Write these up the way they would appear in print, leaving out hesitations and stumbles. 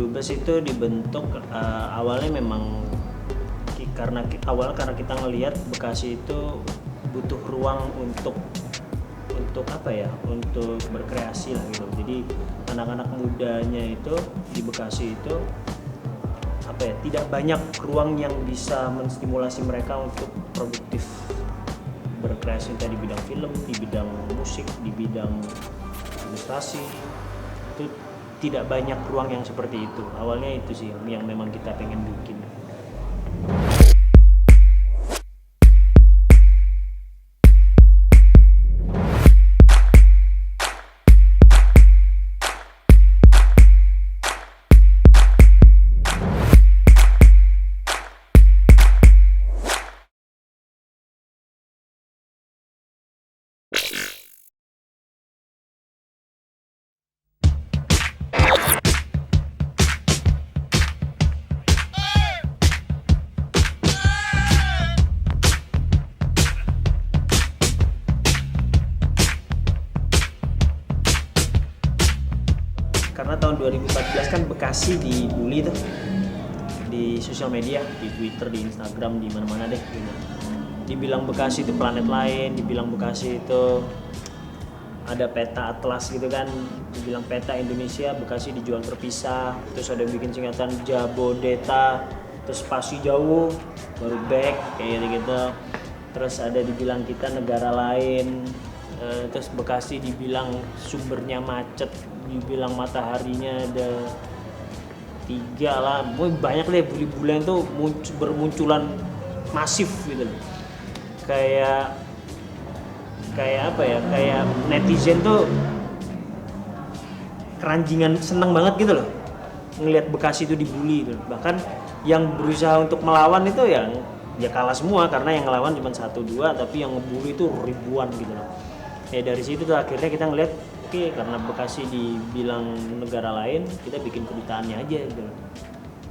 Schoolbus itu dibentuk awalnya memang karena kita ngelihat Bekasi itu butuh ruang untuk apa ya, untuk berkreasi lah gitu. Jadi anak-anak mudanya itu di Bekasi itu apa ya, tidak banyak ruang yang bisa menstimulasi mereka untuk produktif berkreasi, entah di bidang film, di bidang musik, di bidang ilustrasi. Itu tidak banyak ruang yang seperti itu. Awalnya itu sih yang memang kita pengen bikin. Karena tahun 2014 kan Bekasi dibully tuh di sosial media, di Twitter, di Instagram, di mana-mana deh gitu. Dibilang Bekasi itu planet lain, dibilang Bekasi itu ada peta atlas gitu kan, dibilang peta Indonesia, Bekasi dijual terpisah, terus ada bikin singkatan Jabodeta, terus spasi jauh, baru back kayak gitu. Terus ada dibilang kita negara lain, terus Bekasi dibilang sumbernya macet, dibilang mataharinya ada 3 lah, banyak deh bully-bulian tuh bermunculan masif gitu loh. Kayak apa ya, kayak netizen tuh keranjingan, seneng banget gitu loh ngelihat Bekasi itu dibully gitu. Bahkan yang berusaha untuk melawan itu ya kalah semua, karena yang ngelawan cuma 1-2, tapi yang ngebully itu ribuan gitu loh. Ya dari situ tuh akhirnya kita ngeliat, oke, karena Bekasi dibilang negara lain, kita bikin kedutaannya aja gitu.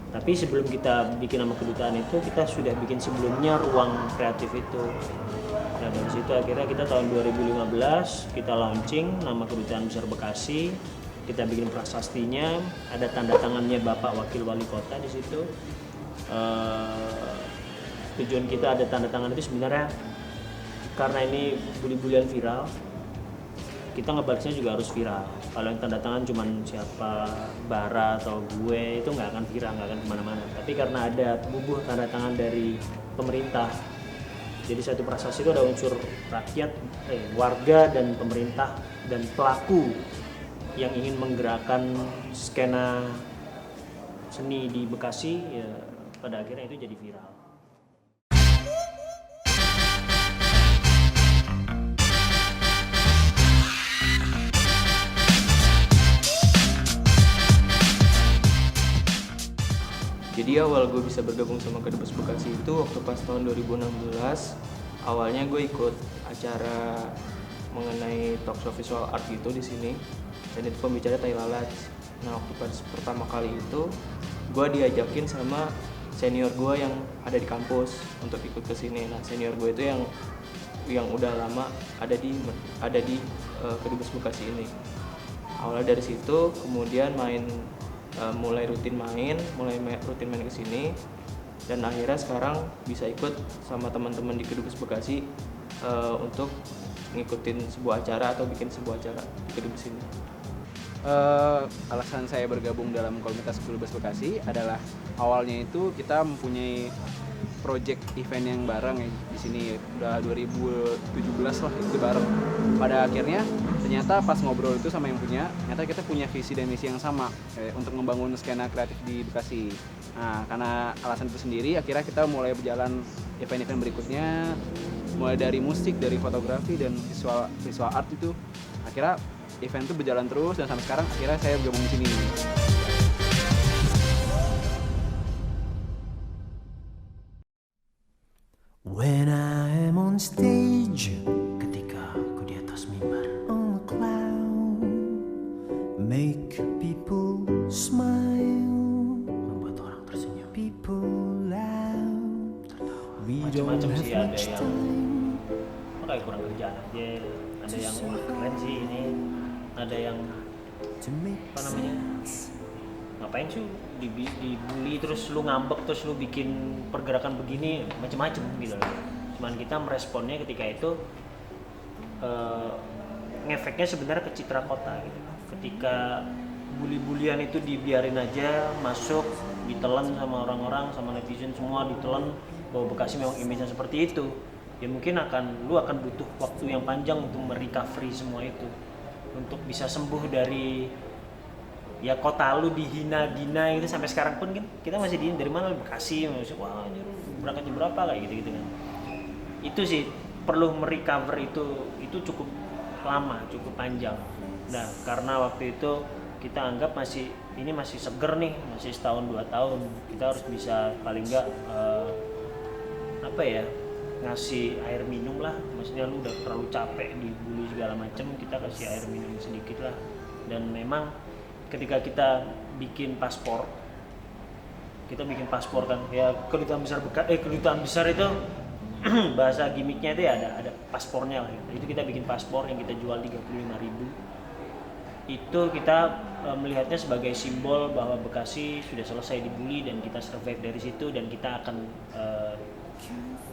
Tapi sebelum kita bikin nama kedutaan itu, kita sudah bikin sebelumnya ruang kreatif itu. Nah dari situ akhirnya kita tahun 2015 kita launching nama Kedutaan Besar Bekasi. Kita bikin prasastinya, ada tanda tangannya Bapak Wakil Wali Kota di situ. Tujuan kita ada tanda tangan itu sebenarnya karena ini bully-bulian viral, kita ngebalasnya juga harus viral. Kalau yang tanda tangan cuman siapa, Bara atau gue, itu nggak akan viral, nggak akan kemana-mana. Tapi karena ada bubuh tanda tangan dari pemerintah, jadi satu prasasti itu ada unsur rakyat, warga dan pemerintah dan pelaku yang ingin menggerakkan skena seni di Bekasi, ya pada akhirnya itu jadi viral. Jadi awal gue bisa bergabung sama Kedubes Bekasi itu waktu pas tahun 2016. Awalnya gue ikut acara mengenai talk show visual art gitu di sini, dan itu pembicara Tai Lalat. Nah waktu pas pertama kali itu gue diajakin sama senior gue yang ada di kampus untuk ikut ke sini. Nah senior gue itu yang udah lama ada di Kedubes Bekasi ini. Awalnya dari situ kemudian mulai rutin main ke sini, dan akhirnya sekarang bisa ikut sama teman-teman di Kedubes Bekasi untuk ngikutin sebuah acara atau bikin sebuah acara di Kedubes ini. Alasan saya bergabung dalam komunitas Kedubes Bekasi adalah awalnya itu kita mempunyai project event yang bareng ya di sini, udah 2017 lah itu bareng. Pada akhirnya ternyata pas ngobrol itu sama yang punya, ternyata kita punya visi dan misi yang sama untuk membangun skena kreatif di Bekasi. Nah karena alasan itu sendiri akhirnya kita mulai berjalan event-event berikutnya, mulai dari musik, dari fotografi dan visual art itu. Akhirnya event itu berjalan terus dan sampai sekarang akhirnya saya bergabung di sini. When I am on stage, ketika aku di atas mimbar, on a cloud, make people smile, membuat orang tersenyum, people loud. We don't Macam-macam have sih, ada much yang time kayak kurang kerjaan aja, ada yang wah keren sih ini, ada yang to make apa namanya, ngapain sih dibully terus lu ngambek terus lu bikin pergerakan begini macem-macem gitu loh. Cuman kita meresponnya ketika itu ngefeknya sebenarnya ke citra kota gitu. Ketika bully-bulian itu dibiarin aja masuk, ditelan sama orang-orang, sama netizen semua ditelan bahwa Bekasi memang image-nya seperti itu, ya mungkin lu akan butuh waktu yang panjang untuk merecovery semua itu, untuk bisa sembuh dari ya kota lu dihina-hina itu. Sampai sekarang pun kan kita masih dihina, dari mana lu? Bekasi, masih wah anjir berangkatnya berapa kayak gitu kan. Itu sih perlu merecover itu cukup lama, cukup panjang. Nah, karena waktu itu kita anggap masih seger nih, masih setahun 2 tahun, kita harus bisa paling enggak ngasih air minum lah. Maksudnya lu udah terlalu capek dibully segala macem, kita kasih air minum sedikit lah. Dan memang ketika kita bikin paspor kan, ya kedutaan besar itu bahasa gimmicknya itu ya ada paspornya lah. Itu kita bikin paspor yang kita jual 35.000. Itu kita melihatnya sebagai simbol bahwa Bekasi sudah selesai dibully dan kita survive dari situ, dan kita akan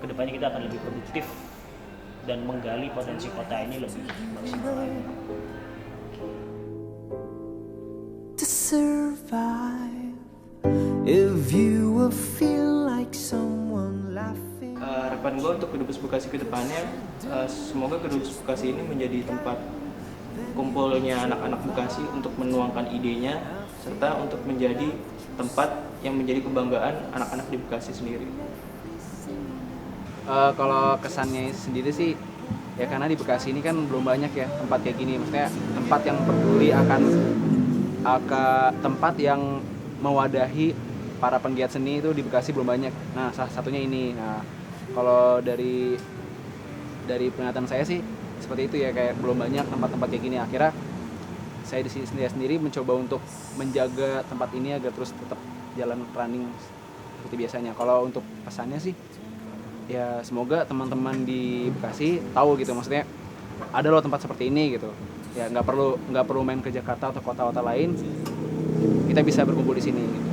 kedepannya kita akan lebih produktif dan menggali potensi kota ini lebih maksimal lagi. To survive, if you will feel like someone laughing. Harapan gue untuk Kedubes Bekasi ke depannya, semoga Kedubes Bekasi ini menjadi tempat kumpulnya anak-anak Bekasi untuk menuangkan idenya, serta untuk menjadi tempat yang menjadi kebanggaan anak-anak di Bekasi sendiri. Kalau kesannya sendiri sih, ya karena di Bekasi ini kan belum banyak ya tempat kayak gini, maksudnya tempat yang peduli akan tempat yang mewadahi para penggiat seni itu di Bekasi belum banyak. Nah, salah satunya ini. Nah, kalau dari penglihatan saya sih seperti itu ya, kayak belum banyak tempat-tempat kayak gini. Akhirnya saya di sini sendiri mencoba untuk menjaga tempat ini agar terus tetap jalan running seperti biasanya. Kalau untuk pesannya sih, ya semoga teman-teman di Bekasi tahu gitu, maksudnya ada loh tempat seperti ini gitu. Ya nggak perlu main ke Jakarta atau kota-kota lain, kita bisa berkumpul di sini. Gitu.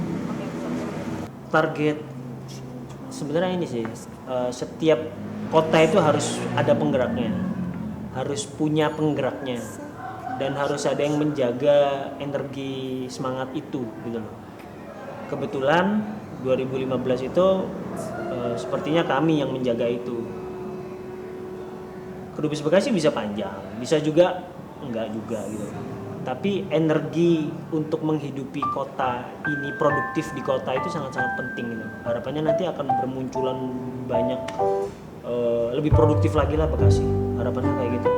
Target sebenarnya ini sih, setiap kota itu harus ada penggeraknya, harus punya penggeraknya, dan harus ada yang menjaga energi semangat itu gitu loh. Kebetulan 2015 itu sepertinya kami yang menjaga itu. Kedubes Bekasi bisa panjang, bisa juga enggak juga gitu. Tapi energi untuk menghidupi kota ini, produktif di kota itu sangat-sangat penting gitu. Harapannya nanti akan bermunculan banyak lebih produktif lagi lah Bekasi. Harapannya kayak gitu.